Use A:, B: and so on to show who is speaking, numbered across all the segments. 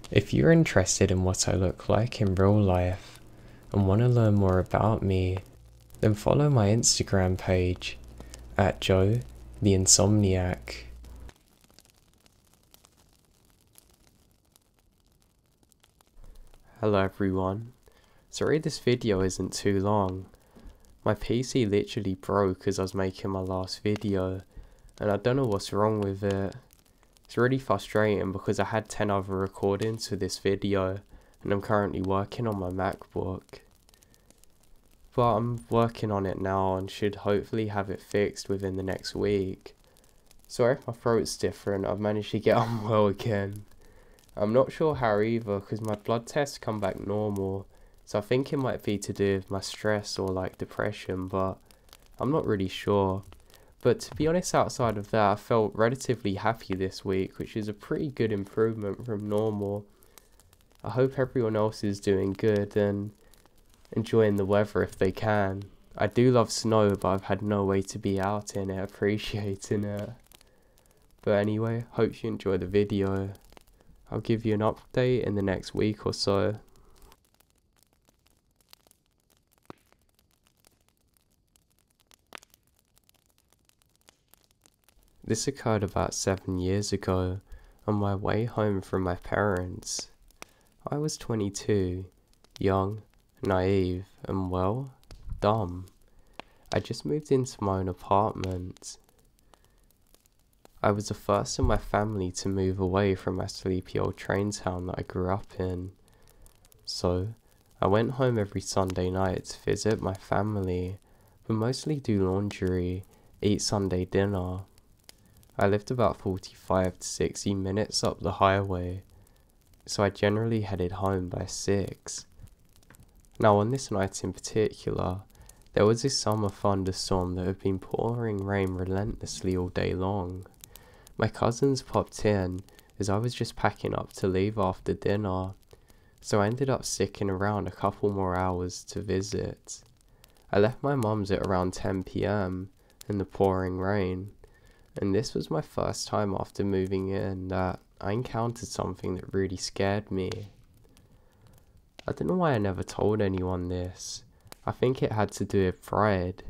A: If you're interested in what I look like in real life and want to learn more about me, then follow my Instagram page at Joe the Insomniak. Hello everyone. Sorry this video isn't too long. My PC literally broke as I was making my last video and I don't know what's wrong with it. It's really frustrating because I had 10 other recordings for this video and I'm currently working on my MacBook. But I'm working on it now and should hopefully have it fixed within the next week. Sorry if my throat's different, I've managed to get unwell again. I'm not sure how either because my blood tests come back normal, so I think it might be to do with my stress or like depression, but I'm not really sure. But to be honest, outside of that, I felt relatively happy this week, which is a pretty good improvement from normal. I hope everyone else is doing good and enjoying the weather if they can. I do love snow, but I've had no way to be out in it, appreciating it. But anyway, hope you enjoy the video. I'll give you an update in the next week or so. This occurred about 7 years ago, on my way home from my parents. I was 22, young, naive, and well, dumb. I just moved into my own apartment. I was the first in my family to move away from my sleepy old train town that I grew up in. So, I went home every Sunday night to visit my family, but mostly do laundry, eat Sunday dinner. I lived about 45 to 60 minutes up the highway, so I generally headed home by 6. Now on this night in particular, there was this summer thunderstorm that had been pouring rain relentlessly all day long. My cousins popped in as I was just packing up to leave after dinner, so I ended up sticking around a couple more hours to visit. I left my mum's at around 10 PM in the pouring rain. And this was my first time after moving in that I encountered something that really scared me. I don't know why I never told anyone this. I think it had to do with pride.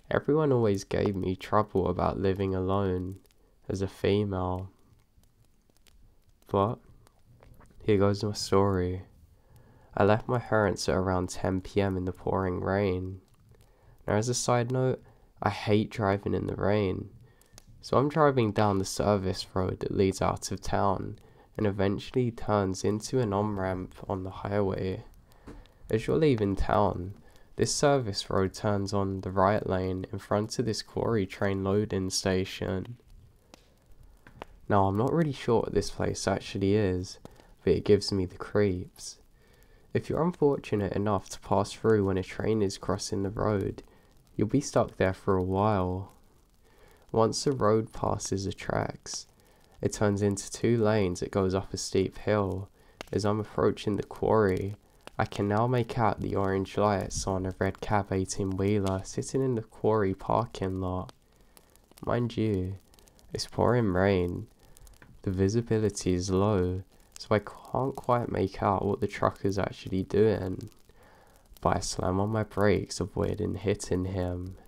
A: Everyone always gave me trouble about living alone as a female. But here goes my story. I left my parents at around 10 PM in the pouring rain. Now as a side note, I hate driving in the rain. So I'm driving down the service road that leads out of town and eventually turns into an on-ramp on the highway. As you're leaving town, this service road turns on the right lane in front of this quarry train loading station. Now I'm not really sure what this place actually is, but it gives me the creeps. If you're unfortunate enough to pass through when a train is crossing the road, you'll be stuck there for a while. Once the road passes the tracks, it turns into 2 lanes that goes up a steep hill. As I'm approaching the quarry, I can now make out the orange lights on a red cab 18-wheeler sitting in the quarry parking lot. Mind you, it's pouring rain. The visibility is low, so I can't quite make out what the truck is actually doing. But I slam on my brakes, avoiding hitting him.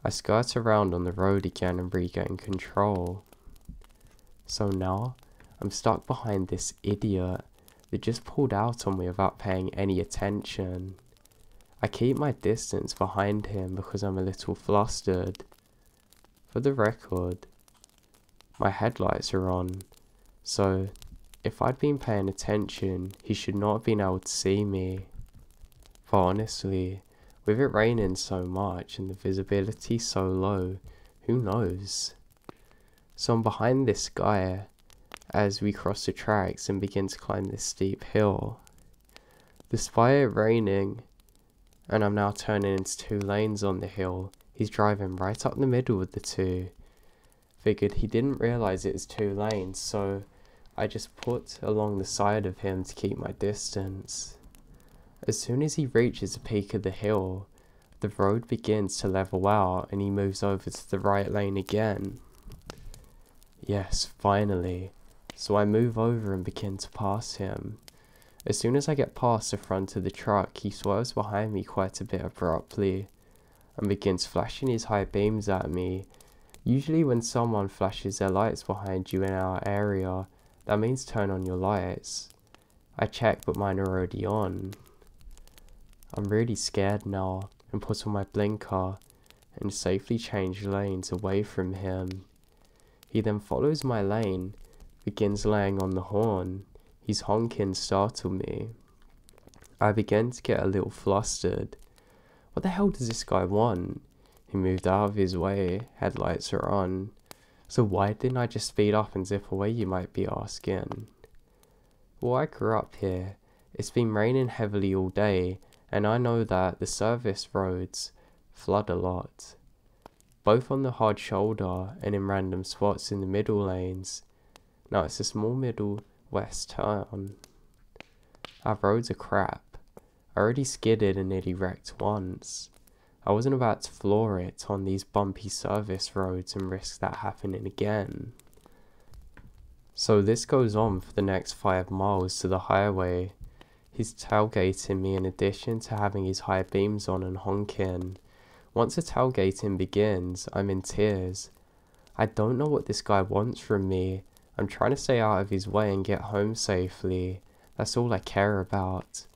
A: I skirt around on the road again and regain control. So now, I'm stuck behind this idiot that just pulled out on me without paying any attention. I keep my distance behind him because I'm a little flustered. For the record, my headlights are on, so if I'd been paying attention, he should not have been able to see me. But honestly, with it raining so much and the visibility so low, who knows? So I'm behind this guy as we cross the tracks and begin to climb this steep hill. Despite it raining, and I'm now turning into 2 lanes on the hill, he's driving right up the middle of the 2. Figured he didn't realise it was 2 lanes, so I just put along the side of him to keep my distance. As soon as he reaches the peak of the hill, the road begins to level out and he moves over to the right lane again. Yes, finally, so I move over and begin to pass him. As soon as I get past the front of the truck, he swerves behind me quite a bit abruptly and begins flashing his high beams at me. Usually when someone flashes their lights behind you in our area, that means turn on your lights. I check, but mine are already on. I'm really scared now and put on my blinker and safely change lanes away from him. He then follows my lane, begins laying on the horn. His honking startled me. I began to get a little flustered. What the hell does this guy want? He moved out of his way, headlights are on. So why didn't I just speed up and zip away, you might be asking? Well, I grew up here. It's been raining heavily all day, and I know that the service roads flood a lot. Both on the hard shoulder and in random spots in the middle lanes. Now it's a small middle west town. Our roads are crap. I already skidded and nearly wrecked once. I wasn't about to floor it on these bumpy service roads and risk that happening again. So this goes on for the next 5 miles to the highway. He's tailgating me in addition to having his high beams on and honking. Once the tailgating begins, I'm in tears. I don't know what this guy wants from me. I'm trying to stay out of his way and get home safely. That's all I care about.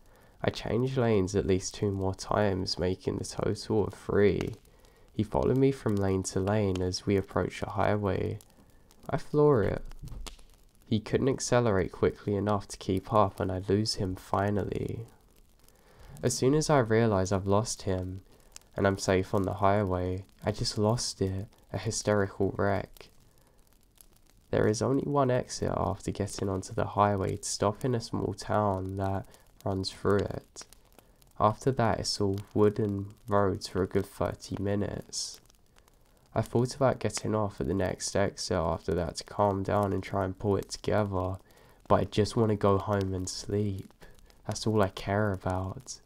A: I changed lanes at least 2 more times, making the total of 3. He followed me from lane to lane as we approached the highway. I floor it. He couldn't accelerate quickly enough to keep up and I lose him finally. As soon as I realise I've lost him and I'm safe on the highway, I just lost it, a hysterical wreck. There is only one exit after getting onto the highway to stop in a small town that runs through it. After that it's all wooden roads for a good 30 minutes. I thought about getting off at the next exit after that to calm down and try and pull it together, but I just want to go home and sleep. That's all I care about.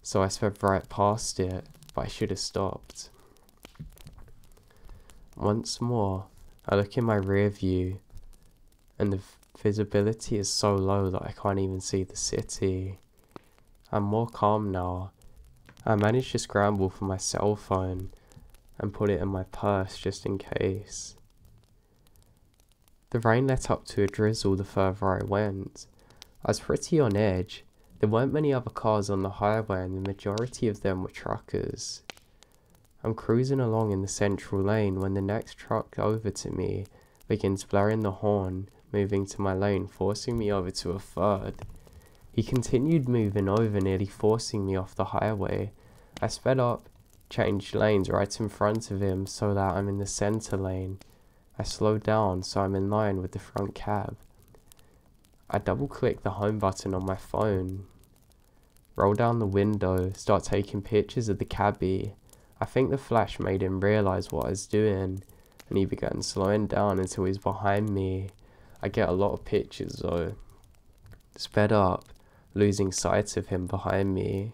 A: So I sped right past it, but I should have stopped. Once more, I look in my rear view, and the visibility is so low that I can't even see the city. I'm more calm now. I managed to scramble for my cell phone and put it in my purse just in case. The rain let up to a drizzle the further I went. I was pretty on edge. There weren't many other cars on the highway and the majority of them were truckers. I'm cruising along in the central lane when the next truck over to me begins blaring the horn, moving to my lane, forcing me over to a third. He continued moving over, nearly forcing me off the highway. I sped up, changed lanes right in front of him so that I'm in the center lane. I slowed down so I'm in line with the front cab. I double click the home button on my phone. Roll down the window, start taking pictures of the cabbie. I think the flash made him realise what I was doing, and he began slowing down until he's behind me. I get a lot of pictures though. Sped up, losing sight of him behind me.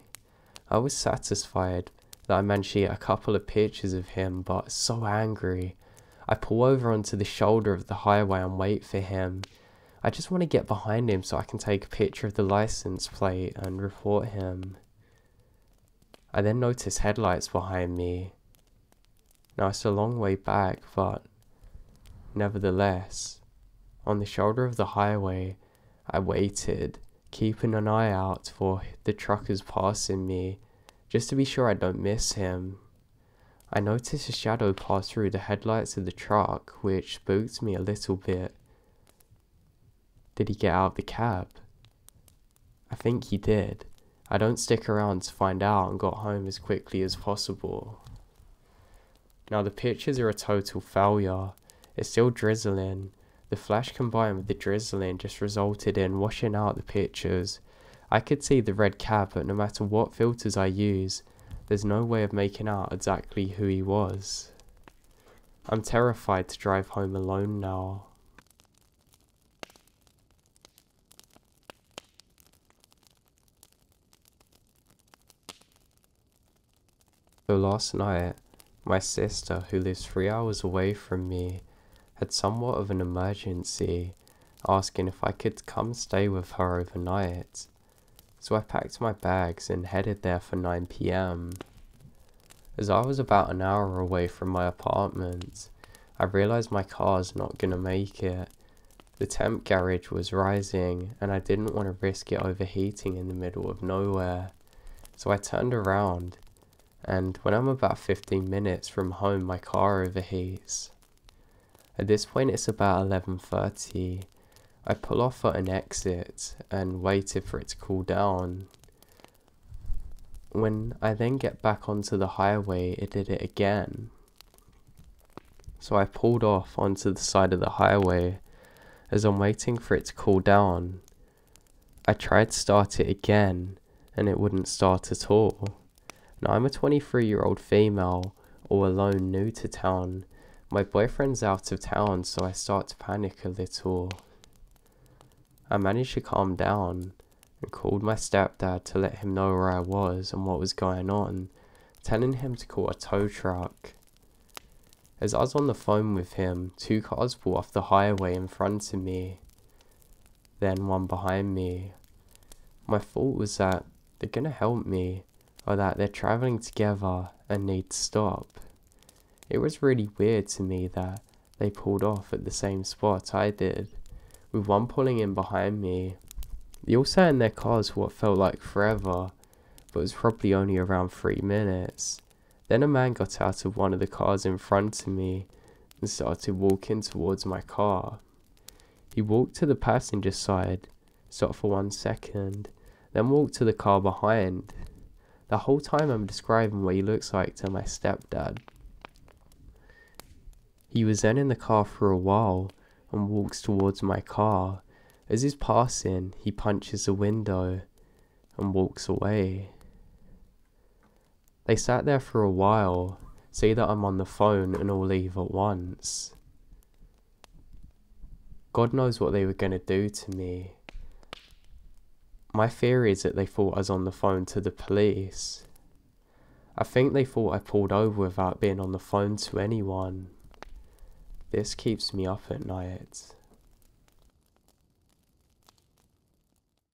A: I was satisfied that I managed to get a couple of pictures of him, but so angry. I pull over onto the shoulder of the highway and wait for him. I just want to get behind him so I can take a picture of the license plate and report him. I then notice headlights behind me. Now it's a long way back, but nevertheless, on the shoulder of the highway, I waited, keeping an eye out for the truckers passing me, just to be sure I don't miss him. I noticed a shadow pass through the headlights of the truck, which spooked me a little bit. Did he get out of the cab? I think he did. I don't stick around to find out and got home as quickly as possible. Now the pictures are a total failure. It's still drizzling. The flash combined with the drizzling just resulted in washing out the pictures. I could see the red cab, but no matter what filters I use, there's no way of making out exactly who he was. I'm terrified to drive home alone now. So last night, my sister, who lives 3 hours away from me, had somewhat of an emergency. asking if I could come stay with her overnight. So I packed my bags and headed there for 9 PM. As I was about an hour away from my apartment, I realised my car's not gonna make it. The temp garage was rising and I didn't want to risk it overheating in the middle of nowhere. So I turned around, and when I'm about 15 minutes from home, my car overheats. At this point it's about 11:30. I pull off at an exit and waited for it to cool down. When I then get back onto the highway, it did it again. So I pulled off onto the side of the highway. As I'm waiting for it to cool down, I tried to start it again and it wouldn't start at all. Now I'm a 23-year-old female, all alone, new to town. My boyfriend's out of town, so I start to panic a little. I managed to calm down and called my stepdad to let him know where I was and what was going on, telling him to call a tow truck. As I was on the phone with him, 2 cars pulled off the highway in front of me, then one behind me. My thought was that they're gonna help me, or that they're travelling together and need to stop. It was really weird to me that they pulled off at the same spot I did, with one pulling in behind me. They all sat in their cars for what felt like forever, but it was probably only around 3 minutes. Then a man got out of one of the cars in front of me and started walking towards my car. He walked to the passenger side, stopped for 1 second, then walked to the car behind. The whole time I'm describing what he looks like to my stepdad. He was then in the car for a while and walks towards my car. As he's passing, he punches the window and walks away. They sat there for a while, see that I'm on the phone and all leave at once. God knows what they were going to do to me. My theory is that they thought I was on the phone to the police. I think they thought I pulled over without being on the phone to anyone. This keeps me up at night.